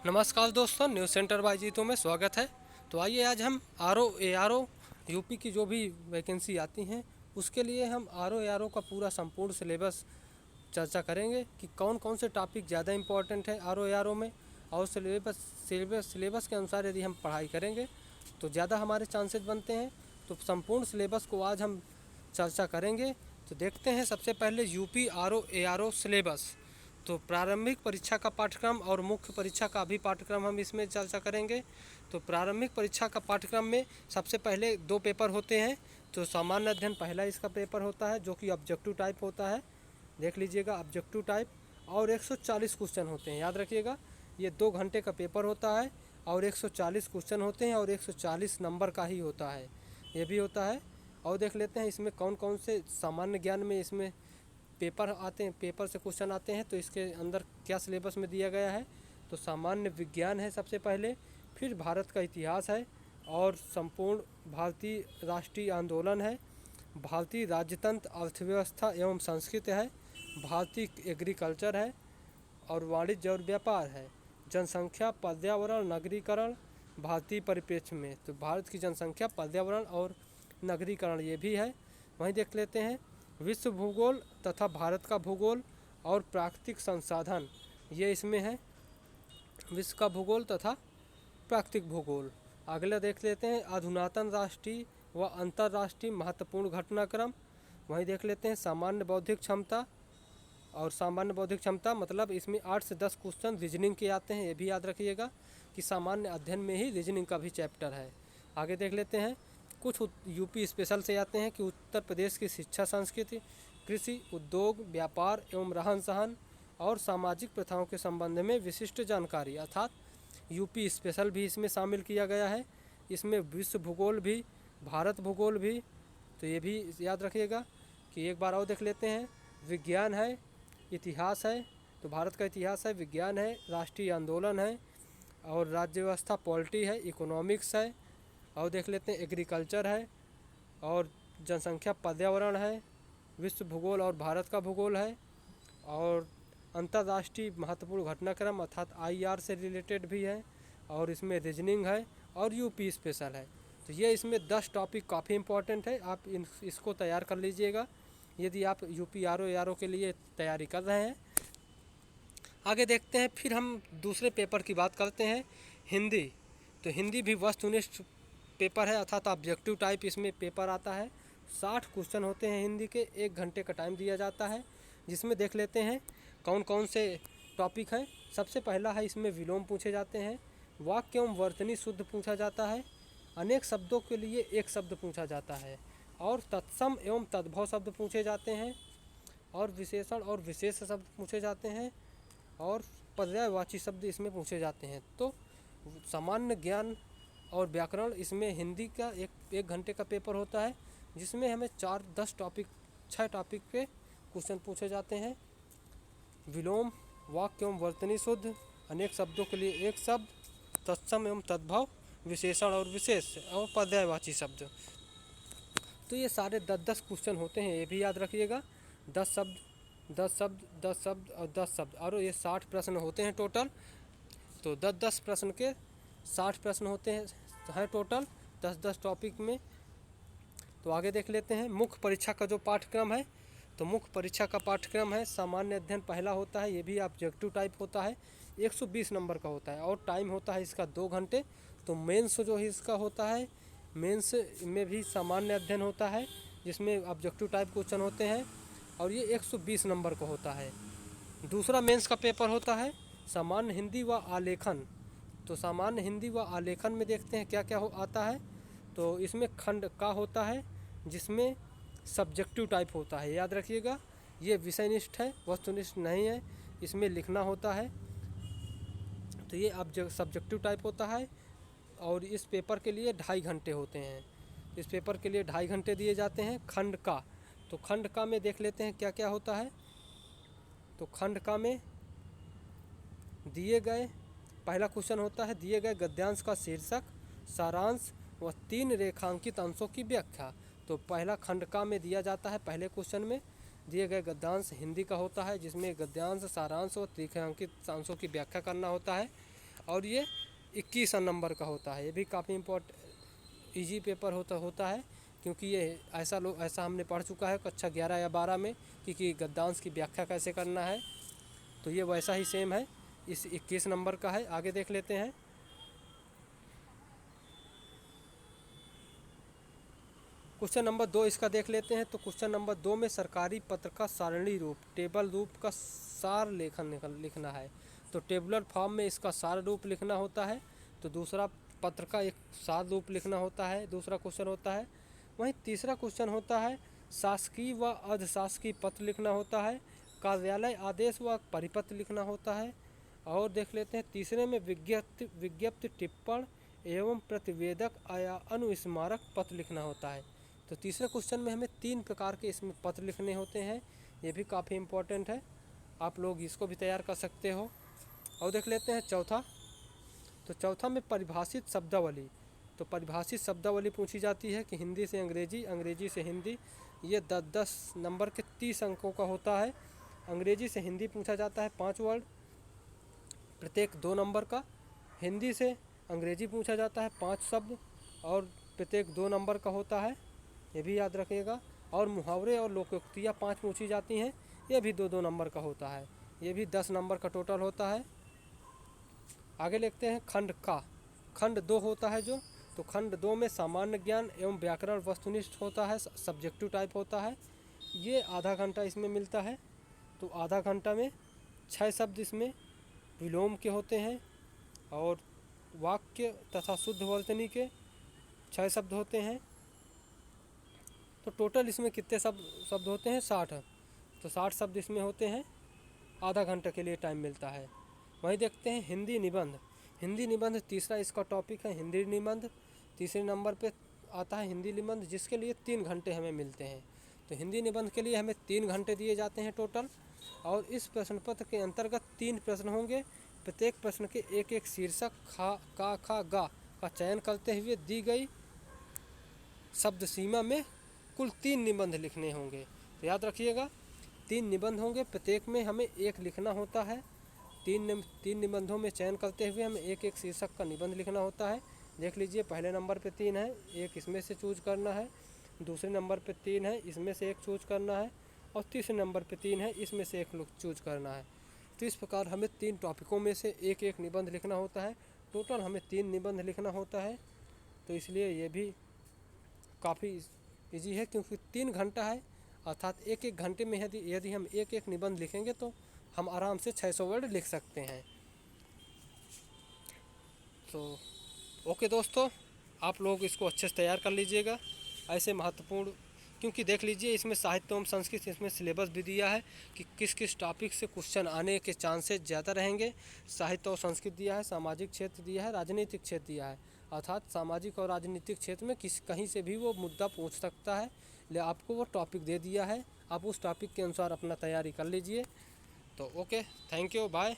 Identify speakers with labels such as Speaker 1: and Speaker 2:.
Speaker 1: नमस्कार दोस्तों, news centre bye जीतो में स्वागत है। तो आइए आज हम आर ओ यूपी की जो भी वैकेंसी आती हैं उसके लिए हम आर ओ का पूरा संपूर्ण सिलेबस चर्चा करेंगे कि कौन कौन से टॉपिक ज़्यादा इम्पोर्टेंट है आर ओ में। और सिलेबस के अनुसार यदि हम पढ़ाई करेंगे तो ज़्यादा हमारे चांसेस बनते हैं। तो संपूर्ण सिलेबस को आज हम चर्चा करेंगे। तो देखते हैं सबसे पहले यूपी आर ओ सिलेबस। तो प्रारंभिक परीक्षा का पाठ्यक्रम और मुख्य परीक्षा का भी पाठ्यक्रम हम इसमें चर्चा करेंगे। तो प्रारंभिक परीक्षा का पाठ्यक्रम में सबसे पहले 2 पेपर होते हैं। तो सामान्य अध्ययन पहला इसका पेपर होता है जो कि ऑब्जेक्टिव टाइप होता है, देख लीजिएगा ऑब्जेक्टिव टाइप, और 140 क्वेश्चन होते हैं। याद रखिएगा ये 2 घंटे का पेपर होता है और 140 क्वेश्चन होते हैं और 140 नंबर का ही होता है, ये भी होता है। और देख लेते हैं इसमें कौन कौन से सामान्य ज्ञान में इसमें पेपर आते हैं, पेपर से क्वेश्चन आते हैं। तो इसके अंदर क्या सिलेबस में दिया गया है। तो सामान्य विज्ञान है सबसे पहले, फिर भारत का इतिहास है, और संपूर्ण भारतीय राष्ट्रीय आंदोलन है, भारतीय राज्यतंत्र अर्थव्यवस्था एवं संस्कृति है, भारतीय एग्रीकल्चर है, और वाणिज्य और व्यापार है, जनसंख्या, पर्यावरण, नगरीकरण भारतीय परिप्रेक्ष्य में। तो भारत की जनसंख्या, पर्यावरण और नगरीकरण ये भी है। वहीं देख लेते हैं विश्व भूगोल तथा भारत का भूगोल और प्राकृतिक संसाधन, ये इसमें है, विश्व का भूगोल तथा प्राकृतिक भूगोल। अगला देख लेते हैं अधुनातन राष्ट्रीय व अंतर्राष्ट्रीय महत्वपूर्ण घटनाक्रम। वहीं देख लेते हैं सामान्य बौद्धिक क्षमता, और सामान्य बौद्धिक क्षमता मतलब इसमें 8 से 10 क्वेश्चन रीजनिंग के आते हैं। ये भी याद रखिएगा कि सामान्य अध्ययन में ही रीजनिंग का भी चैप्टर है। आगे देख लेते हैं कुछ यूपी स्पेशल से आते हैं कि उत्तर प्रदेश की शिक्षा, संस्कृति, कृषि, उद्योग, व्यापार एवं रहन सहन और सामाजिक प्रथाओं के संबंध में विशिष्ट जानकारी, अर्थात यूपी स्पेशल भी इसमें शामिल किया गया है। इसमें विश्व भूगोल भी, भारत भूगोल भी, तो ये भी याद रखिएगा। कि एक बार और देख लेते हैं विज्ञान है, इतिहास है, तो भारत का इतिहास है, विज्ञान है, राष्ट्रीय आंदोलन है, और राज्य व्यवस्था पॉलिटी है, इकोनॉमिक्स है, और देख लेते हैं एग्रीकल्चर है, और जनसंख्या, पर्यावरण है, विश्व भूगोल और भारत का भूगोल है, और अंतर्राष्ट्रीय महत्वपूर्ण घटनाक्रम अर्थात आईआर से रिलेटेड भी है, और इसमें रीजनिंग है, और यूपी स्पेशल है। तो ये इसमें 10 टॉपिक काफ़ी इंपॉर्टेंट है, आप इसको तैयार कर लीजिएगा यदि आप यूपी आर ओ के लिए तैयारी कर रहे हैं। आगे देखते हैं, फिर हम दूसरे पेपर की बात करते हैं, हिंदी। तो हिंदी भी वस्तुनिष्ठ पेपर है, अर्थात ऑब्जेक्टिव टाइप इसमें पेपर आता है। 60 क्वेश्चन होते हैं हिंदी के, 1 घंटे का टाइम दिया जाता है, जिसमें देख लेते हैं कौन कौन से टॉपिक हैं। सबसे पहला है इसमें विलोम पूछे जाते हैं, वाक्य एवं वर्तनी शुद्ध पूछा जाता है, अनेक शब्दों के लिए एक शब्द पूछा जाता है, और तत्सम एवं तद्भव शब्द पूछे जाते हैं, और विशेषण और विशेष शब्द पूछे जाते हैं, और पर्यायवाची शब्द इसमें पूछे जाते हैं। तो सामान्य ज्ञान और व्याकरण इसमें हिंदी का एक घंटे का पेपर होता है, जिसमें हमें 6 टॉपिक के क्वेश्चन पूछे जाते हैं। विलोम, वाक्य एवं वर्तनी शुद्ध, अनेक शब्दों के लिए एक शब्द, तत्सम एवं तद्भव, विशेषण और विशेष, और पर्यायवाची शब्द। तो ये सारे 10-10 क्वेश्चन होते हैं, ये भी याद रखिएगा। 10 शब्द 10 शब्द 10 शब्द और 10 शब्द, और ये 60 प्रश्न होते हैं टोटल। तो 10-10 प्रश्न के 60 प्रश्न होते हैं टोटल 10-10 टॉपिक में। तो आगे देख लेते हैं मुख्य परीक्षा का जो पाठ्यक्रम है। तो मुख्य परीक्षा का पाठ्यक्रम है सामान्य अध्ययन पहला होता है, ये भी ऑब्जेक्टिव टाइप होता है, 120 नंबर का होता है, और टाइम होता है इसका 2 घंटे। तो मेंस जो है इसका होता है, मेंस में भी सामान्य अध्ययन होता है, जिसमें ऑब्जेक्टिव टाइप क्वेश्चन होते हैं, और ये 120 नंबर का होता है। दूसरा मेंस का पेपर होता है सामान्य हिंदी व आलेखन। तो सामान्य हिंदी व आलेखन में देखते हैं क्या क्या आता है। तो इसमें खंड का होता है, जिसमें सब्जेक्टिव टाइप होता है, याद रखिएगा। ये विषयनिष्ठ है, वस्तुनिष्ठ नहीं है, इसमें लिखना होता है। तो ये अब सब्जेक्टिव टाइप होता है, और इस पेपर के लिए 2.5 घंटे होते हैं। इस पेपर के लिए 2.5 घंटे दिए जाते हैं। खंड का, तो खंड का में देख लेते हैं क्या क्या होता है। तो खंड का में दिए गए, पहला क्वेश्चन होता है दिए गए गद्यांश का शीर्षक, सारांश व 3 रेखांकित अंशों की व्याख्या। तो पहला खंड का में दिया जाता है, पहले क्वेश्चन में दिए गए गद्यांश हिंदी का होता है, जिसमें गद्यांश, सारांश और 3 रेखांकित अंशों की व्याख्या करना होता है। और ये 21 नंबर का होता है। ये भी काफ़ी ईजी पेपर होता है, क्योंकि ये ऐसा हमने पढ़ चुका है कक्षा 11 या 12 में कि गद्यांश की व्याख्या कैसे करना है। तो ये वैसा ही सेम है, इस 21 नंबर का है। आगे देख लेते हैं। क्वेश्चन नंबर 2 इसका देख लेते हैं। तो क्वेश्चन नंबर 2 में सरकारी पत्र का सारणी रूप, टेबल रूप का सार लिखना है। तो टेबुलर फॉर्म में इसका सार रूप लिखना होता है। तो दूसरा पत्र का एक सार रूप लिखना होता है, दूसरा क्वेश्चन होता है। वहीं तीसरा क्वेश्चन होता है शासकीय व अर्धशासकीय पत्र लिखना होता है, कार्यालय आदेश व परिपत्र लिखना होता है। और देख लेते हैं तीसरे में विज्ञप्ति टिप्पण एवं प्रतिवेदक या अनुस्मारक पत्र लिखना होता है। तो तीसरे क्वेश्चन में हमें 3 प्रकार के इसमें पत्र लिखने होते हैं। ये भी काफ़ी इम्पोर्टेंट है, आप लोग इसको भी तैयार कर सकते हो। और देख लेते हैं चौथा। तो चौथा में परिभाषित शब्दावली। तो परिभाषित शब्दावली पूछी जाती है कि हिंदी से अंग्रेजी, अंग्रेजी से हिंदी। ये 10-10 नंबर के 30 अंकों का होता है। अंग्रेजी से हिंदी पूछा जाता है 5 वर्ड, प्रत्येक 2 नंबर का। हिंदी से अंग्रेजी पूछा जाता है 5 शब्द और प्रत्येक 2 नंबर का होता है, ये भी याद रखिएगा। और मुहावरे और लोकोक्तियाँ 5 पूछी जाती हैं, ये भी 2-2 नंबर का होता है, ये भी 10 नंबर का टोटल होता है। आगे लिखते हैं खंड 2 होता है जो। तो खंड 2 में सामान्य ज्ञान एवं व्याकरण वस्तुनिष्ठ होता है, सब्जेक्टिव टाइप होता है। ये आधा घंटा इसमें मिलता है। तो आधा घंटा में 6 शब्द इसमें विलोम के होते हैं और वाक्य तथा शुद्ध वर्तनी के 6 शब्द होते हैं। तो टोटल इसमें कितने शब्द होते हैं? 60। तो 60 शब्द इसमें होते हैं, आधा घंटा के लिए टाइम मिलता है। वहीं देखते हैं हिंदी निबंध। हिंदी निबंध तीसरा इसका टॉपिक है, हिंदी निबंध। तीसरे नंबर पे आता है हिंदी निबंध, जिसके लिए 3 घंटे हमें मिलते हैं। तो हिंदी निबंध के लिए हमें 3 घंटे दिए जाते हैं टोटल। और इस प्रश्न पत्र के अंतर्गत 3 प्रश्न होंगे। प्रत्येक प्रश्न के एक शीर्षक खा गा का चयन करते हुए दी गई शब्द सीमा में कुल 3 निबंध लिखने होंगे। तो याद रखिएगा 3 निबंध होंगे, प्रत्येक में हमें 1 लिखना होता है। 3 निबंधों में चयन करते हुए हमें एक शीर्षक का निबंध लिखना होता है। देख लीजिए, पहले नंबर पे 3 है, 1 इसमें से चूज करना है। दूसरे नंबर पे 3 है, इसमें से 1 चूज करना है। और तीसरे नंबर पे 3 है, इसमें से 1 चूज करना है। तो इस प्रकार हमें 3 टॉपिकों में से एक निबंध लिखना होता है। टोटल हमें 3 निबंध लिखना होता है। तो इसलिए ये भी काफ़ी ईजी है, क्योंकि 3 घंटा है, अर्थात एक घंटे में यदि हम एक निबंध लिखेंगे तो हम आराम से 600 वर्ड लिख सकते हैं। तो ओके दोस्तों, आप लोग इसको अच्छे से तैयार कर लीजिएगा। ऐसे महत्वपूर्ण, क्योंकि देख लीजिए इसमें साहित्य एवं संस्कृत, इसमें सिलेबस भी दिया है कि किस किस टॉपिक से क्वेश्चन आने के चांसेस ज़्यादा रहेंगे। साहित्य और संस्कृत दिया है, सामाजिक क्षेत्र दिया है, राजनीतिक क्षेत्र दिया है। अर्थात सामाजिक और राजनीतिक क्षेत्र में कहीं से भी वो मुद्दा पूछ सकता है, ले आपको वो टॉपिक दे दिया है। आप उस टॉपिक के अनुसार अपना तैयारी कर लीजिए। तो ओके, थैंक यू, बाय।